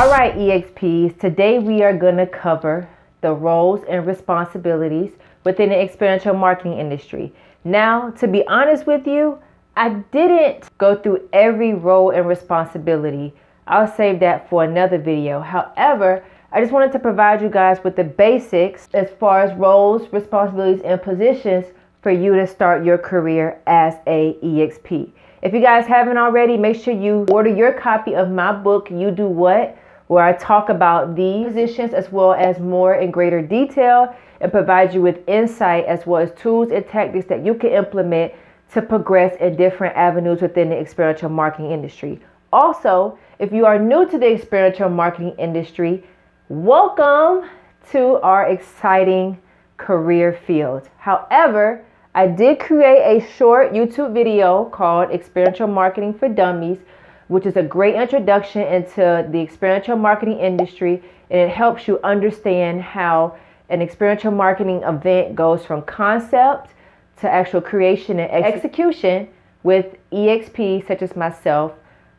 All right, EXPs, today we are going to cover the roles and responsibilities within the experiential marketing industry. Now, to be honest with you, I didn't go through every role and responsibility. I'll save that for another video. However, I just wanted to provide you guys with the basics as far as roles, responsibilities, and positions for you to start your career as a EXP. If you guys haven't already, make sure you order your copy of my book, You Do What, where I talk about these positions as well as more in greater detail and provide you with insight as well as tools and tactics that you can implement to progress in different avenues within the experiential marketing industry. Also, if you are new to the experiential marketing industry, welcome to our exciting career field. However, I did create a short YouTube video called Experiential Marketing for Dummies, which is a great introduction into the experiential marketing industry, and it helps you understand how an experiential marketing event goes from concept to actual creation and execution with EXPs such as myself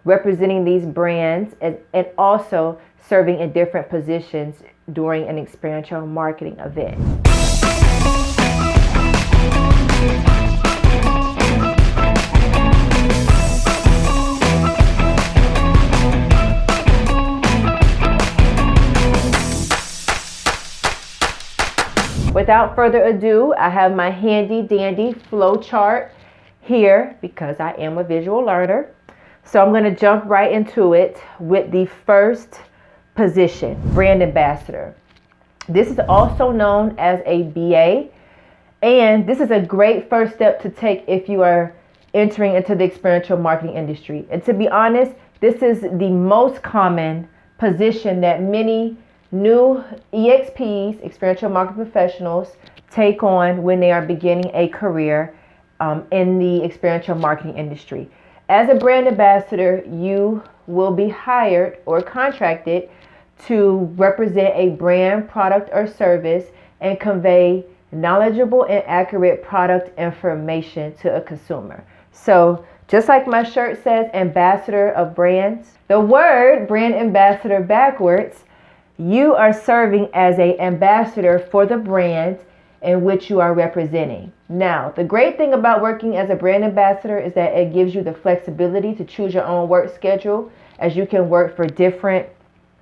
representing these brands and also serving in different positions during an experiential marketing event. Without further ado, I have my handy dandy flow chart here because I am a visual learner. So I'm going to jump right into it with the first position, brand ambassador. This is also known as a BA, and this is a great first step to take if you are entering into the experiential marketing industry. And to be honest, this is the most common position that many new EXPs, experiential marketing professionals, take on when they are beginning a career in the experiential marketing industry. As a brand ambassador, you will be hired or contracted to represent a brand, product, or service and convey knowledgeable and accurate product information to a consumer. So just like my shirt says, ambassador of brands, the word brand ambassador backwards, you are serving as an ambassador for the brand in which you are representing. Now, the great thing about working as a brand ambassador is that it gives you the flexibility to choose your own work schedule, as you can work for different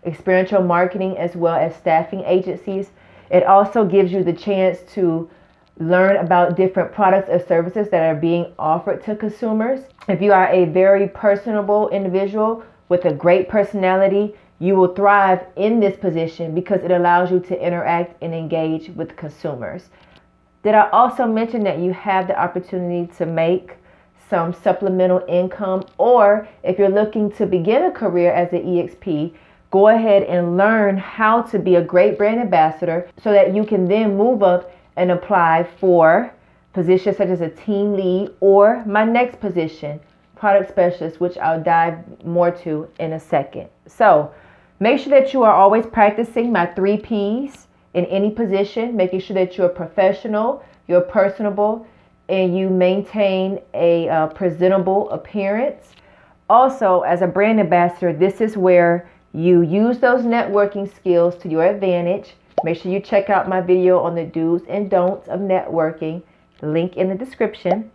experiential marketing as well as staffing agencies. It also gives you the chance to learn about different products or services that are being offered to consumers. If you are a very personable individual with a great personality, you will thrive in this position because it allows you to interact and engage with consumers. Did I also mention that you have the opportunity to make some supplemental income? Or if you're looking to begin a career as an EXP, go ahead and learn how to be a great brand ambassador so that you can then move up and apply for positions such as a team lead or my next position, product specialist, which I'll dive more to in a second. So make sure that you are always practicing my 3 Ps in any position, making sure that you're professional, you're personable, and you maintain a presentable appearance. Also, as a brand ambassador, this is where you use those networking skills to your advantage. Make sure you check out my video on the do's and don'ts of networking, link in the description.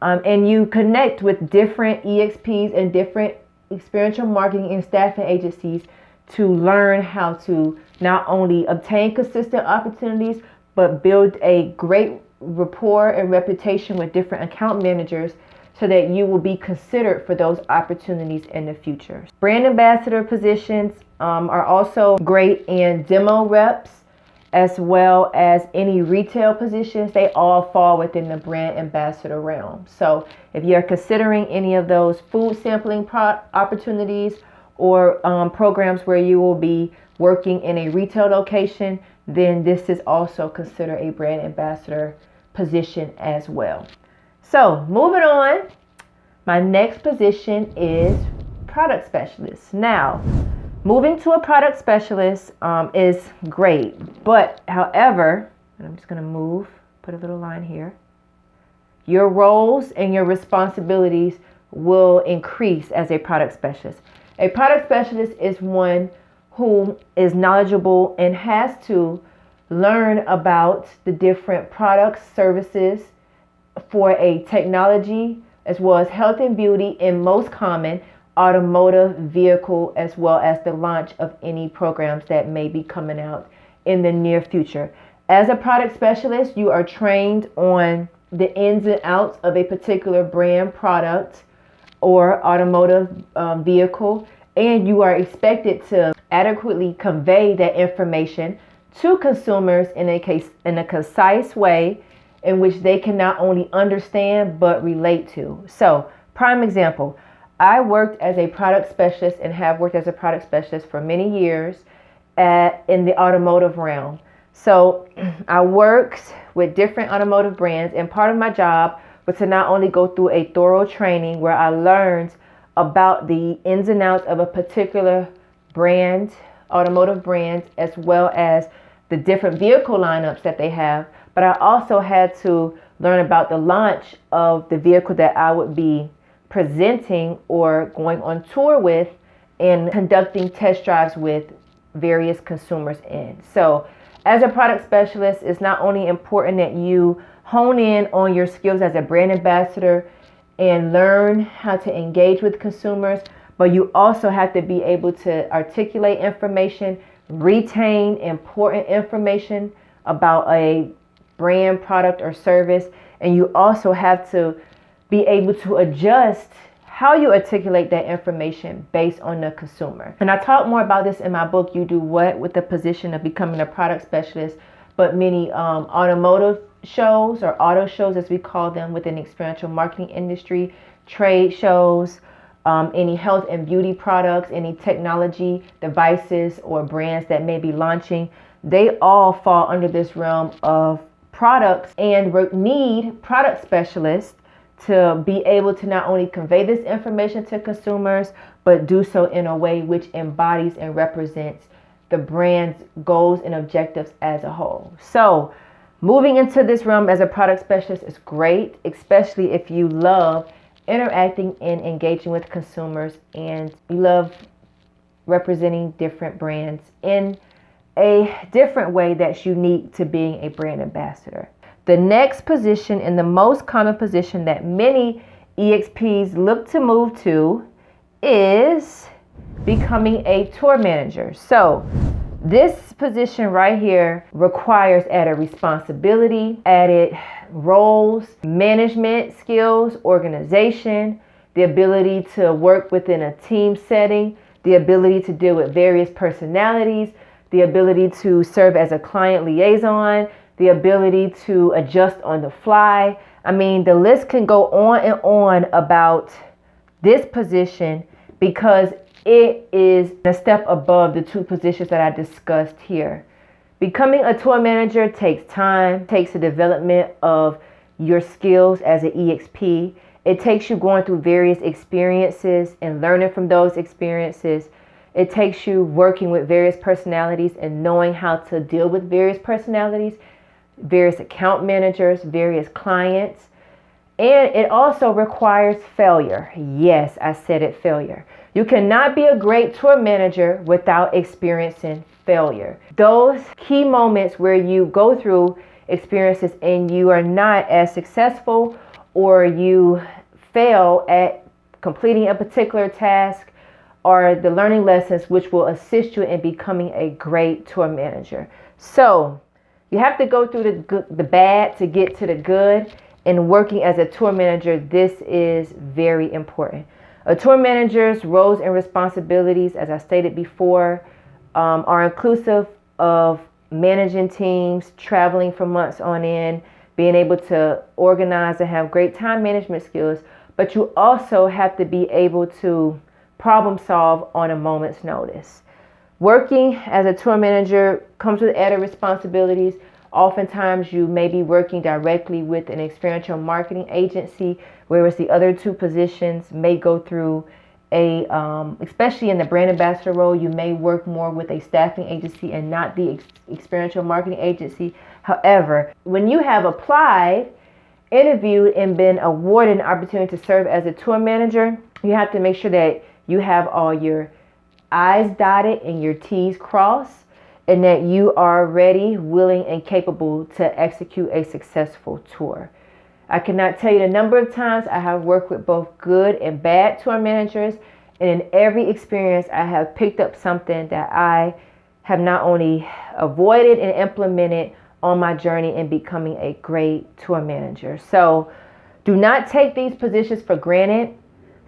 And you connect with different EXPs and different experiential marketing and staffing agencies to learn how to not only obtain consistent opportunities, but build a great rapport and reputation with different account managers so that you will be considered for those opportunities in the future. Brand ambassador positions are also great in demo reps as well as any retail positions. They all fall within the brand ambassador realm. So if you're considering any of those food sampling opportunities or programs where you will be working in a retail location, then this is also considered a brand ambassador position as well. So moving on, my next position is product specialist. Now, moving to a product specialist is great, but however, and I'm just going to put a little line here, your roles and your responsibilities will increase as a product specialist. A product specialist is one who is knowledgeable and has to learn about the different products, services for a technology, as well as health and beauty, and most common automotive vehicle, as well as the launch of any programs that may be coming out in the near future. As a product specialist, you are trained on the ins and outs of a particular brand, product, or automotive vehicle, and you are expected to adequately convey that information to consumers in a concise way in which they can not only understand but relate to. So, prime example, I worked as a product specialist and have worked as a product specialist for many years in the automotive realm. So I worked with different automotive brands, and part of my job was to not only go through a thorough training where I learned about the ins and outs of a particular brand, automotive brands, as well as the different vehicle lineups that they have, but I also had to learn about the launch of the vehicle that I would be presenting or going on tour with and conducting test drives with various consumers in. So as a product specialist, it's not only important that you hone in on your skills as a brand ambassador and learn how to engage with consumers, but you also have to be able to articulate information, retain important information about a brand, product, or service, and you also have to be able to adjust how you articulate that information based on the consumer. And I talk more about this in my book, You Do What, with the position of becoming a product specialist, but many automotive shows, or auto shows as we call them within the experiential marketing industry, trade shows, any health and beauty products, any technology devices or brands that may be launching, they all fall under this realm of products and need product specialists to be able to not only convey this information to consumers, but do so in a way which embodies and represents the brand's goals and objectives as a whole. So moving into this realm as a product specialist is great, especially if you love interacting and engaging with consumers and you love representing different brands in a different way that's unique to being a brand ambassador. The next position, and the most common position that many EXPs look to move to, is becoming a tour manager. So this position right here requires added responsibility, added roles, management skills, organization, the ability to work within a team setting, the ability to deal with various personalities, the ability to serve as a client liaison, the ability to adjust on the fly. I mean, the list can go on and on about this position because it is a step above the two positions that I discussed here. Becoming a tour manager takes time, takes the development of your skills as an EXP. It takes you going through various experiences and learning from those experiences. It takes you working with various personalities and knowing how to deal with various personalities, various account managers, various clients. And it also requires failure. Yes, I said it, failure. You cannot be a great tour manager without experiencing failure. Those key moments where you go through experiences and you are not as successful, or you fail at completing a particular task, are the learning lessons which will assist you in becoming a great tour manager. So you have to go through the bad to get to the good. In working as a tour manager, this is very important. A tour manager's roles and responsibilities, as I stated before, are inclusive of managing teams, traveling for months on end, being able to organize and have great time management skills, but you also have to be able to problem solve on a moment's notice. Working as a tour manager comes with added responsibilities. Oftentimes you may be working directly with an experiential marketing agency, whereas the other two positions may go through especially in the brand ambassador role, you may work more with a staffing agency and not the experiential marketing agency. However, when you have applied, interviewed, and been awarded an opportunity to serve as a tour manager, you have to make sure that you have all your I's dotted and your T's crossed, and that you are ready, willing, and capable to execute a successful tour. I cannot tell you the number of times I have worked with both good and bad tour managers, and in every experience I have picked up something that I have not only avoided and implemented on my journey in becoming a great tour manager. So do not take these positions for granted.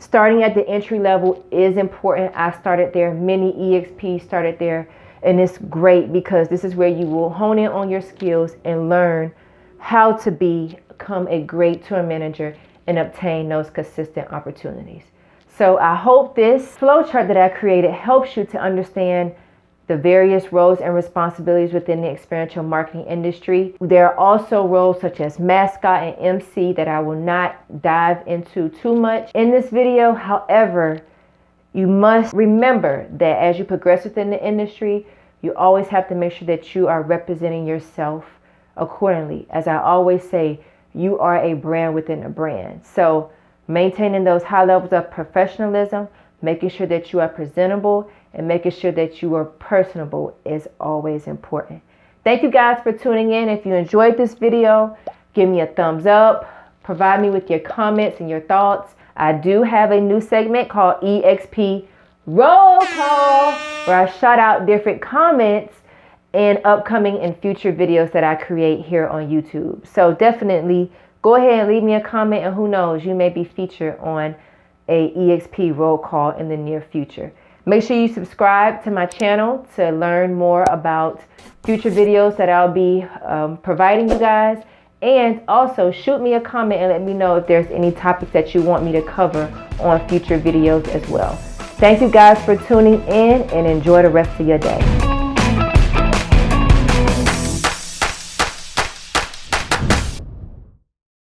Starting at the entry level is important. I started there. Many EXPs started there. And it's great because this is where you will hone in on your skills and learn how to become a great tour manager and obtain those consistent opportunities. So I hope this flowchart that I created helps you to understand the various roles and responsibilities within the experiential marketing industry. There are also roles such as mascot and MC that I will not dive into too much in this video. However, you must remember that as you progress within the industry, you always have to make sure that you are representing yourself accordingly. As I always say, you are a brand within a brand. So maintaining those high levels of professionalism, making sure that you are presentable, and making sure that you are personable is always important. Thank you guys for tuning in. If you enjoyed this video, give me a thumbs up. Provide me with your comments and your thoughts. I do have a new segment called EXP Roll Call, where I shout out different comments in upcoming and future videos that I create here on YouTube. So definitely go ahead and leave me a comment, and who knows, you may be featured on a EXP roll call in the near future. Make sure you subscribe to my channel to learn more about future videos that I'll be providing you guys. And also shoot me a comment and let me know if there's any topics that you want me to cover on future videos as well. Thank you guys for tuning in, and enjoy the rest of your day.